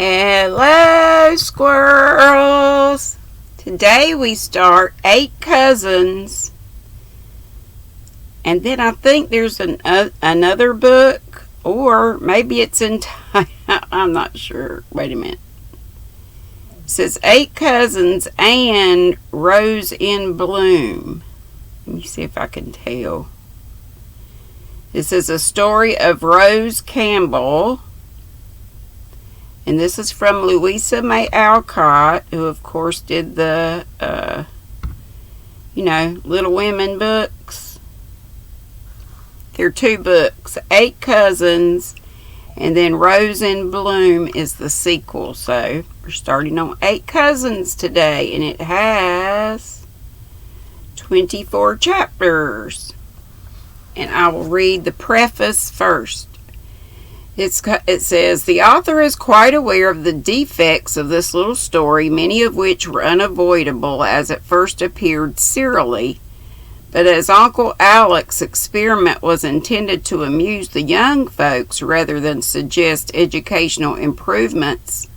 Hello, squirrels! Today we start 8 Cousins. And then I think there's another book, or maybe it's I'm not sure. Wait a minute. It says 8 Cousins and Rose in Bloom. Let me see if I can tell. This is a story of Rose Campbell. And this is from Louisa May Alcott, who of course did the, Little Women books. There are 2 books, 8 Cousins, and then Rose in Bloom is the sequel. So we're starting on 8 Cousins today, and it has 24 chapters. And I will read the preface first. It says, the author is quite aware of the defects of this little story, many of which were unavoidable as it first appeared serially. But as Uncle Alec's experiment was intended to amuse the young folks rather than suggest educational improvements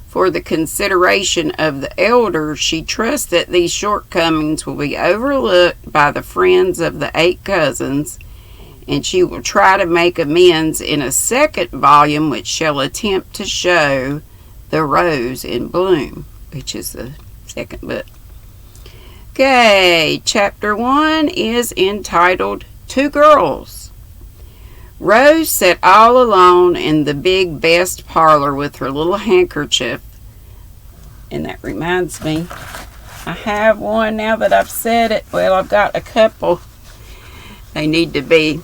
for the consideration of the elders, she trusts that these shortcomings will be overlooked by the friends of the 8 Cousins, and she will try to make amends in a second volume which shall attempt to show the Rose in Bloom, which is the second book. Okay, chapter 1 is entitled 2 Girls. Rose sat all alone in the big best parlor with her little handkerchief. And that reminds me, I have one now that I've said it. Well, I've got a couple. They need to be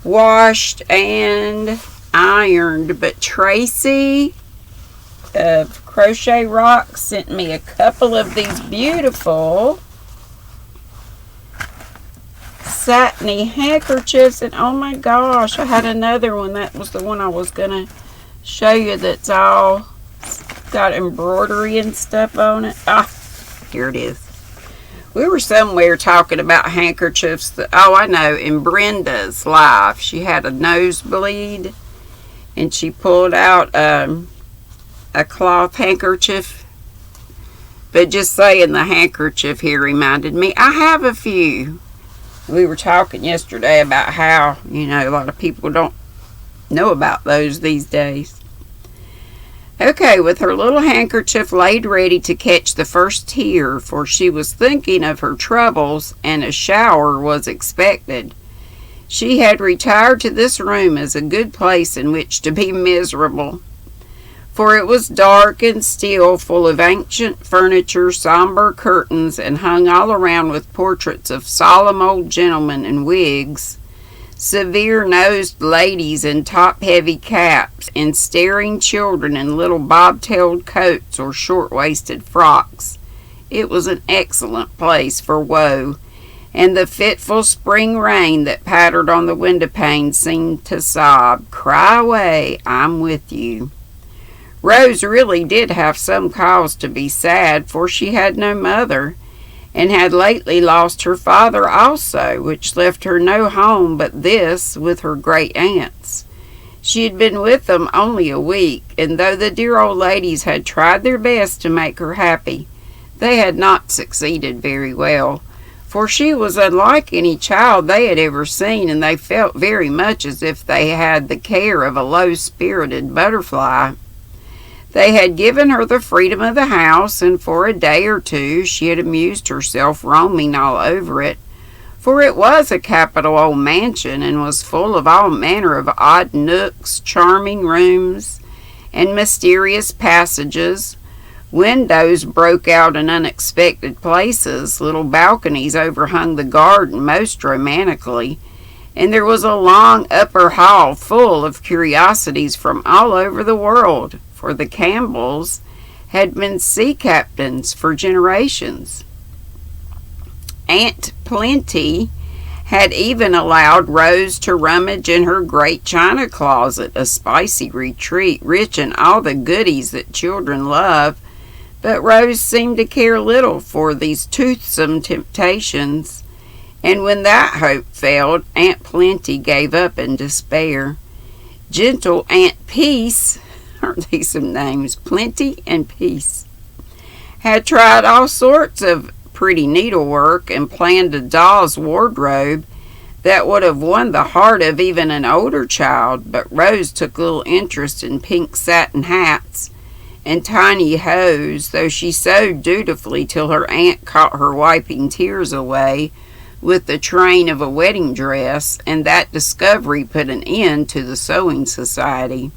washed and ironed, but Tracy of Crochet Rocks sent me a couple of these beautiful satiny handkerchiefs, and oh my gosh, I had another one. That was the one I was gonna show you, that's all got embroidery and stuff on it. Here it is. We were somewhere talking about handkerchiefs. I know, in Brenda's life, she had a nosebleed, and she pulled out a cloth handkerchief. But just saying the handkerchief here reminded me, I have a few. We were talking yesterday about how, a lot of people don't know about those these days. Okay, with her little handkerchief laid ready to catch the first tear, for she was thinking of her troubles and a shower was expected, she had retired to this room as a good place in which to be miserable. For it was dark and still, full of ancient furniture, somber curtains, and hung all around with portraits of solemn old gentlemen in wigs, severe-nosed ladies in top-heavy caps, and staring children in little bob-tailed coats or short-waisted frocks. It was an excellent place for woe, and the fitful spring rain that pattered on the window-pane seemed to sob, "Cry away, I'm with you." Rose really did have some cause to be sad, for she had no mother, and had lately lost her father also, which left her no home but this with her great aunts. She had been with them only a week, and though the dear old ladies had tried their best to make her happy, they had not succeeded very well, for she was unlike any child they had ever seen, and they felt very much as if they had the care of a low-spirited butterfly. They had given her the freedom of the house, and for a day or 2 she had amused herself roaming all over it, for it was a capital old mansion, and was full of all manner of odd nooks, charming rooms, and mysterious passages. Windows broke out in unexpected places, little balconies overhung the garden most romantically, and there was a long upper hall full of curiosities from all over the world, for the Campbells had been sea captains for generations. Aunt Plenty had even allowed Rose to rummage in her great china closet, a spicy retreat rich in all the goodies that children love, but Rose seemed to care little for these toothsome temptations, and when that hope failed, Aunt Plenty gave up in despair. Gentle Aunt Peace Aren't these some names? Plenty and Peace. Had tried all sorts of pretty needlework and planned a doll's wardrobe that would have won the heart of even an older child, but Rose took little interest in pink satin hats and tiny hose, though she sewed dutifully till her aunt caught her wiping tears away with the train of a wedding dress, and that discovery put an end to the sewing society.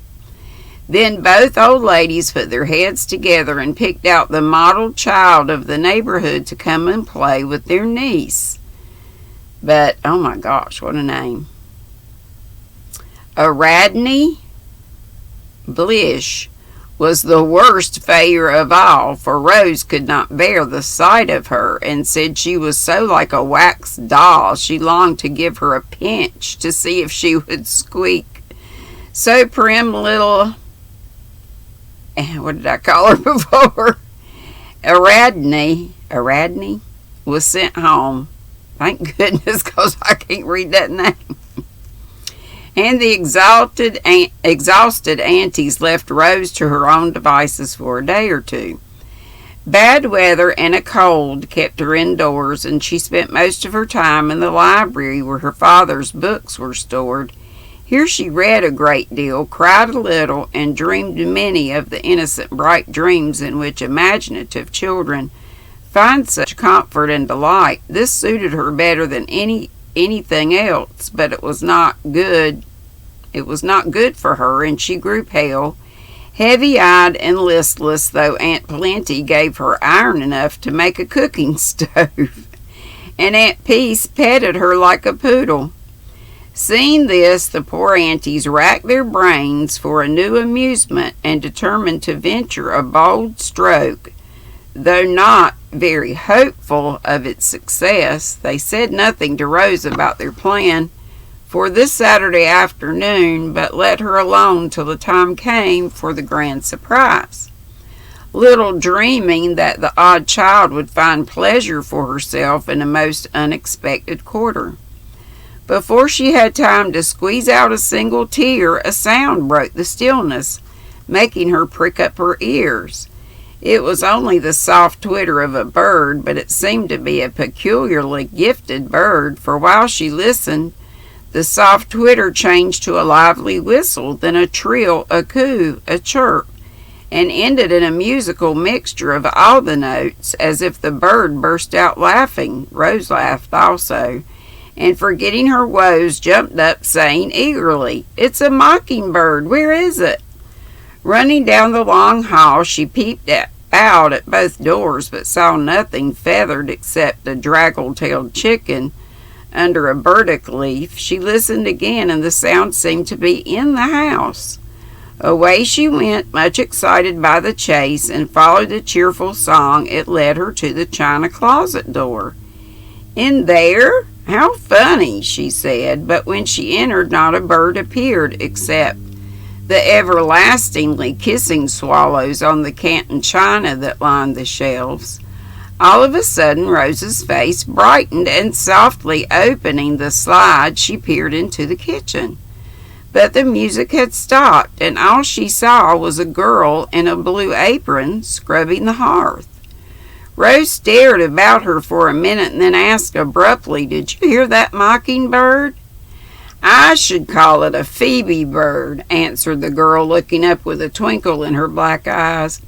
Then both old ladies put their heads together and picked out the model child of the neighborhood to come and play with their niece. But, oh my gosh, what a name. Aradney Blish was the worst failure of all, for Rose could not bear the sight of her, and said she was so like a wax doll she longed to give her a pinch to see if she would squeak. So prim little... what did I call her before? Aradney was sent home. Thank goodness, because I can't read that name. And the exhausted aunties left Rose to her own devices for a day or two. Bad weather and a cold kept her indoors, and she spent most of her time in the library where her father's books were stored. Here she read a great deal, cried a little, and dreamed many of the innocent, bright dreams in which imaginative children find such comfort and delight. This suited her better than anything else, but it was not good. It was not good for her, and she grew pale, heavy-eyed and listless, though Aunt Plenty gave her iron enough to make a cooking stove, and Aunt Peace petted her like a poodle. Seeing this, the poor aunties racked their brains for a new amusement and determined to venture a bold stroke. Though not very hopeful of its success, they said nothing to Rose about their plan for this Saturday afternoon, but let her alone till the time came for the grand surprise, little dreaming that the odd child would find pleasure for herself in a most unexpected quarter. Before she had time to squeeze out a single tear, a sound broke the stillness, making her prick up her ears. It was only the soft twitter of a bird, but it seemed to be a peculiarly gifted bird, for while she listened, the soft twitter changed to a lively whistle, then a trill, a coo, a chirp, and ended in a musical mixture of all the notes, as if the bird burst out laughing. Rose laughed also, and forgetting her woes, jumped up, saying eagerly, "It's a mockingbird. Where is it?" Running down the long hall, she peeped out at both doors, but saw nothing feathered except a draggle-tailed chicken under a burdock leaf. She listened again, and the sound seemed to be in the house. Away she went, much excited by the chase, and followed the cheerful song. It led her to the china closet door. "In there? How funny," she said, but when she entered, not a bird appeared except the everlastingly kissing swallows on the Canton china that lined the shelves. All of a sudden, Rose's face brightened, and softly opening the slide, she peered into the kitchen. But the music had stopped, and all she saw was a girl in a blue apron scrubbing the hearth. Rose stared about her for a minute and then asked abruptly, "Did you hear that mockingbird?" "I should call it a Phoebe bird," answered the girl, looking up with a twinkle in her black eyes.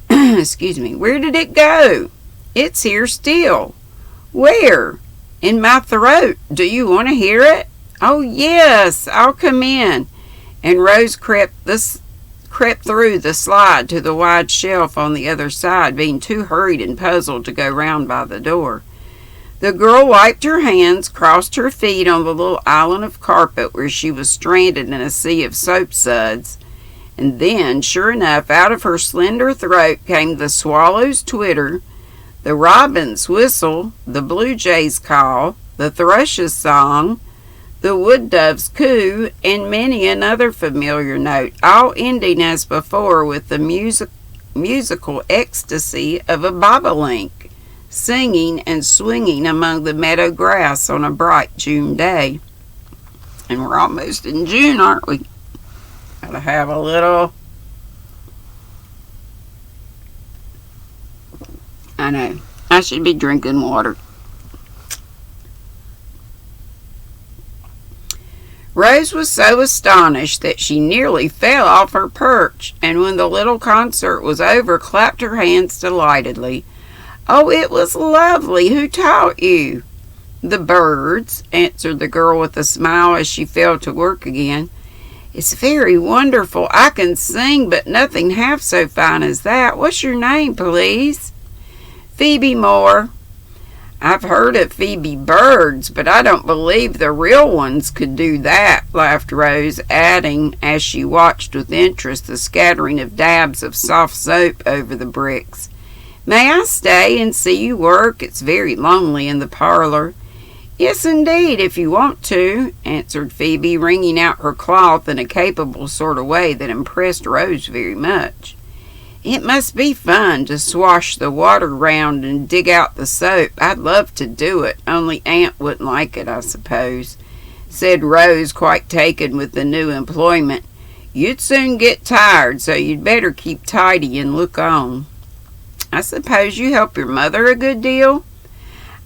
Excuse me. "Where did it go?" "It's here still." "Where?" "In my throat. Do you want to hear it?" "Oh, yes, I'll come in." And Rose crept through the slide to the wide shelf on the other side, being too hurried and puzzled to go round by the door. The girl wiped her hands, crossed her feet on the little island of carpet where she was stranded in a sea of soap suds, and then, sure enough, out of her slender throat came the swallow's twitter, the robin's whistle, the blue jay's call, the thrush's song, the wood dove's coo, and many another familiar note, all ending as before with the musical ecstasy of a bobolink, singing and swinging among the meadow grass on a bright June day. And we're almost in June, aren't we? Gotta have a little. I know. I should be drinking water. Rose was so astonished that she nearly fell off her perch, and when the little concert was over, clapped her hands delightedly. "Oh, it was lovely. Who taught you?" "The birds," answered the girl with a smile as she fell to work again. "It's very wonderful. I can sing, but nothing half so fine as that. What's your name, please?" "Phoebe Moore." "I've heard of Phoebe birds, but I don't believe the real ones could do that," laughed Rose, adding, as she watched with interest the scattering of dabs of soft soap over the bricks, "May I stay and see you work? It's very lonely in the parlor." "Yes, indeed, if you want to," answered Phoebe, wringing out her cloth in a capable sort of way that impressed Rose very much. "It must be fun to swash the water round and dig out the soap. I'd love to do it, only Aunt wouldn't like it, I suppose," said Rose, quite taken with the new employment. "You'd soon get tired, so you'd better keep tidy and look on." "I suppose you help your mother a good deal?"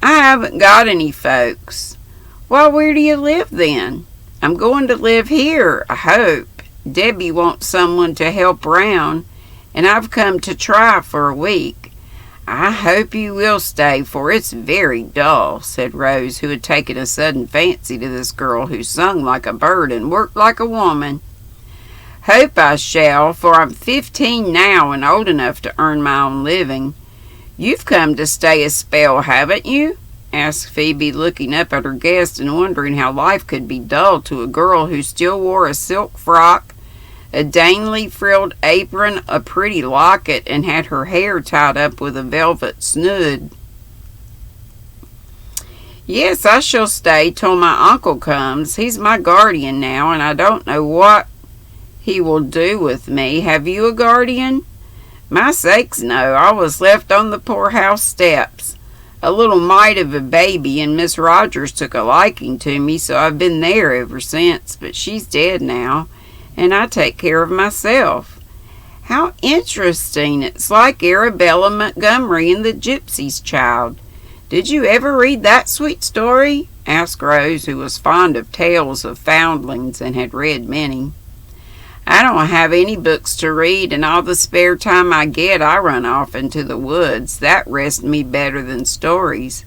"I haven't got any folks." "Well, where do you live then?" "I'm going to live here, I hope. Debbie wants someone to help round, and I've come to try for a week." "I hope you will stay, for it's very dull," said Rose, who had taken a sudden fancy to this girl who sung like a bird and worked like a woman. "Hope I shall, for I'm 15 now and old enough to earn my own living." "You've come to stay a spell, haven't you?" asked Phoebe, looking up at her guest and wondering how life could be dull to a girl who still wore a silk frock, a daintily frilled apron, a pretty locket, and had her hair tied up with a velvet snood. "Yes, I shall stay till my uncle comes. He's my guardian now, and I don't know what he will do with me. Have you a guardian?" "My sakes, no. I was left on the poorhouse steps. A little mite of a baby, and Miss Rogers took a liking to me, so I've been there ever since. But she's dead now, and I take care of myself." "How interesting. It's like Arabella Montgomery in The Gypsy's Child. Did you ever read that sweet story?" asked Rose, who was fond of tales of foundlings and had read many. "I don't have any books to read, and all the spare time I get I run off into the woods. That rests me better than stories,"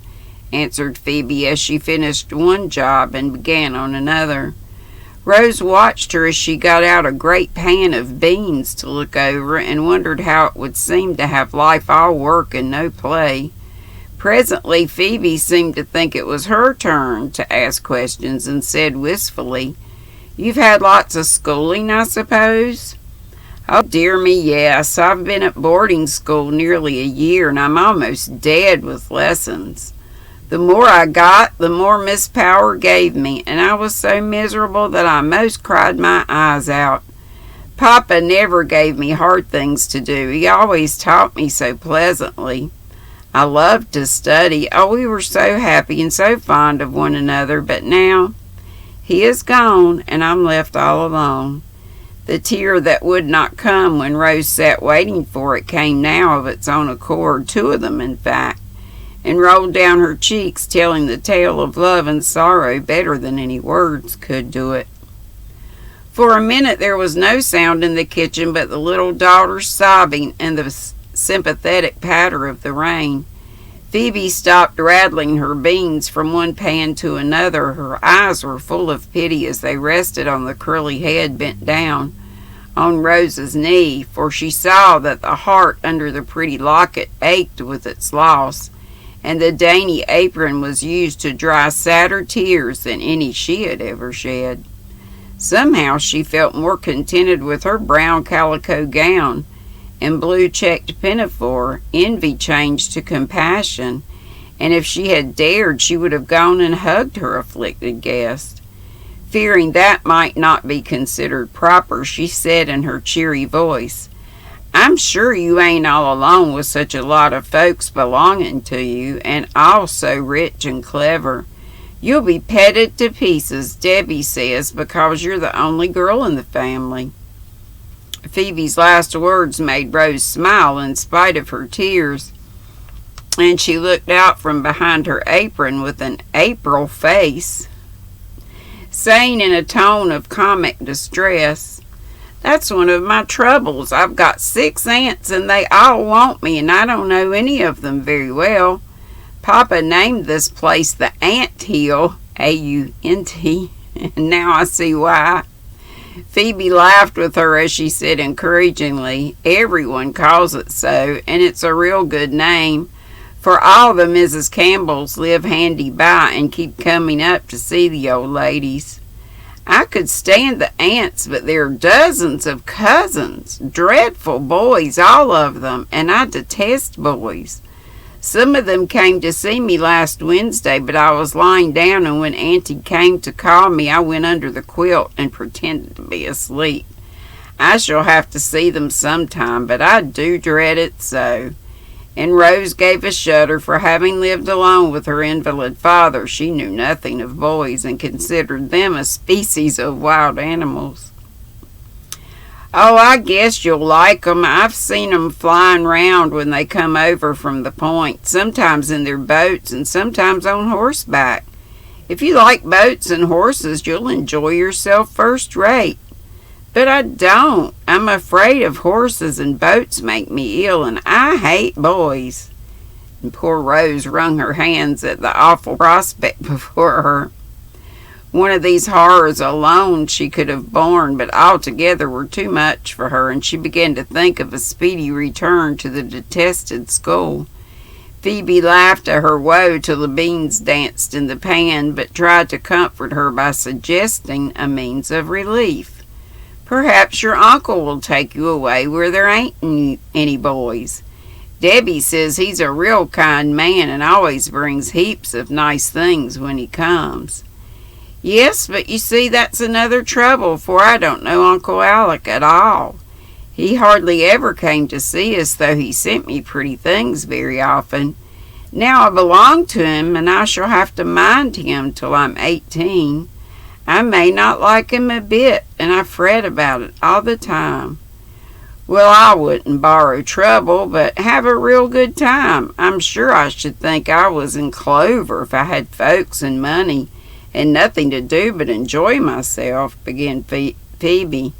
answered Phoebe as she finished one job and began on another. Rose watched her as she got out a great pan of beans to look over, and wondered how it would seem to have life all work and no play. Presently Phoebe seemed to think it was her turn to ask questions, and said wistfully, "You've had lots of schooling, I suppose?" "Oh, dear me, yes. I've been at boarding school nearly a year, and I'm almost dead with lessons. The more I got, the more Miss Power gave me, and I was so miserable that I most cried my eyes out. Papa never gave me hard things to do. He always taught me so pleasantly. I loved to study. Oh, we were so happy and so fond of one another, but now he is gone, and I'm left all alone." The tear that would not come when Rose sat waiting for it came now of its own accord, 2 of them in fact, and rolled down her cheeks, telling the tale of love and sorrow better than any words could do it. For a minute there was no sound in the kitchen but the little daughter's sobbing and the sympathetic patter of the rain. Phoebe stopped rattling her beans from one pan to another. Her eyes were full of pity as they rested on the curly head bent down on Rose's knee, for she saw that the heart under the pretty locket ached with its loss, and the dainty apron was used to dry sadder tears than any she had ever shed. Somehow she felt more contented with her brown calico gown and blue-checked pinafore. Envy changed to compassion, and if she had dared she would have gone and hugged her afflicted guest. Fearing that might not be considered proper, she said in her cheery voice, "I'm sure you ain't all alone with such a lot of folks belonging to you, and all so rich and clever. You'll be petted to pieces, Debbie says, because you're the only girl in the family." Phoebe's last words made Rose smile in spite of her tears, and she looked out from behind her apron with an April face, saying in a tone of comic distress, "That's one of my troubles. I've got 6 aunts and they all want me, and I don't know any of them very well. Papa named this place the Ant Hill, A-U-N-T, and now I see why." Phoebe laughed with her as she said encouragingly, "Everyone calls it so, and it's a real good name, for all the Mrs. Campbells live handy by and keep coming up to see the old ladies. I could stand the aunts, but there are dozens of cousins, dreadful boys, all of them, and I detest boys. Some of them came to see me last Wednesday, but I was lying down, and when Auntie came to call me, I went under the quilt and pretended to be asleep. I shall have to see them sometime, but I do dread it so." And Rose gave a shudder, for having lived alone with her invalid father, she knew nothing of boys and considered them a species of wild animals. "Oh, I guess you'll like 'em. I've seen 'em flying round when they come over from the point, sometimes in their boats and sometimes on horseback. If you like boats and horses, you'll enjoy yourself first rate." "But I don't. I'm afraid of horses, and boats make me ill, and I hate boys." And poor Rose wrung her hands at the awful prospect before her. One of these horrors alone she could have borne, but altogether were too much for her, and she began to think of a speedy return to the detested school. Phoebe laughed at her woe till the beans danced in the pan, but tried to comfort her by suggesting a means of relief. "Perhaps your uncle will take you away where there ain't any boys. Debbie says he's a real kind man and always brings heaps of nice things when he comes." "Yes, but you see that's another trouble, for I don't know Uncle Alec at all. He hardly ever came to see us, though he sent me pretty things very often. Now I belong to him, and I shall have to mind him till I'm 18. I may not like him a bit, and I fret about it all the time." "Well, I wouldn't borrow trouble, but have a real good time. I'm sure I should think I was in clover if I had folks and money, and nothing to do but enjoy myself," began Phoebe,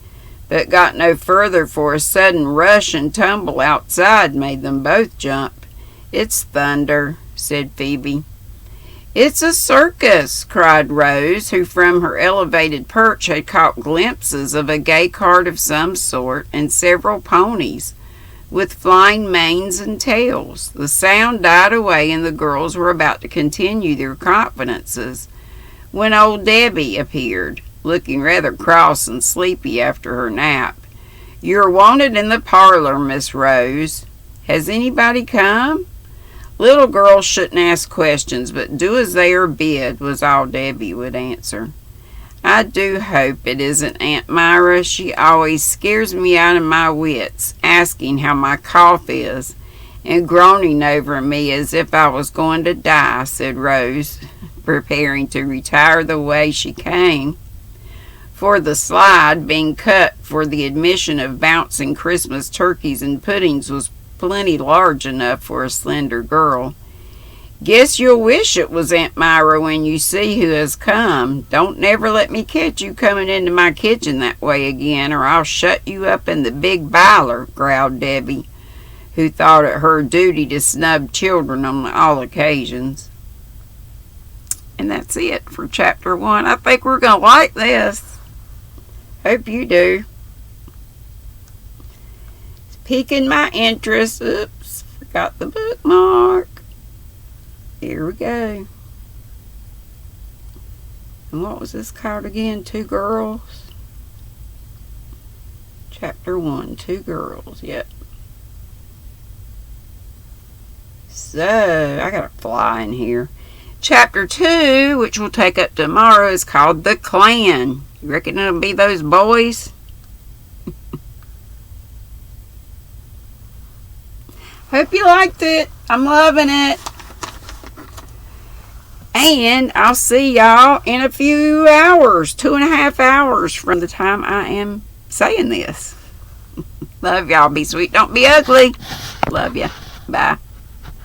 but got no further, for a sudden rush and tumble outside made them both jump. "It's thunder," said Phoebe. "It's a circus," cried Rose, who from her elevated perch had caught glimpses of a gay cart of some sort and several ponies with flying manes and tails. The sound died away, and the girls were about to continue their confidences when old Debbie appeared, looking rather cross and sleepy after her nap. "You're wanted in the parlor, Miss Rose. Has anybody come?" "Little girls shouldn't ask questions, but do as they are bid," was all Debbie would answer. "I do hope it isn't Aunt Myra. She always scares me out of my wits, asking how my cough is, and groaning over me as if I was going to die," said Rose, preparing to retire the way she came, for the slide, being cut for the admission of bouncing Christmas turkeys and puddings, was plenty large enough for a slender girl. "Guess you'll wish it was Aunt Myra when you see who has come. Don't never let me catch you coming into my kitchen that way again, or I'll shut you up in the big biler," growled Debbie, who thought it her duty to snub children on all occasions. And that's it for chapter 1. I think we're going to like this. Hope you do. It's piquing my interest. Oops, forgot the bookmark. Here we go. And what was this called again? 2 Girls? Chapter 1, 2 Girls. Yep. So, I got a fly in here. Chapter 2, which we'll take up tomorrow, is called The Clan. You reckon it'll be those boys? Hope you liked it. I'm loving it. And I'll see y'all in a few hours, 2.5 hours from the time I am saying this. Love y'all. Be sweet. Don't be ugly. Love ya. Bye.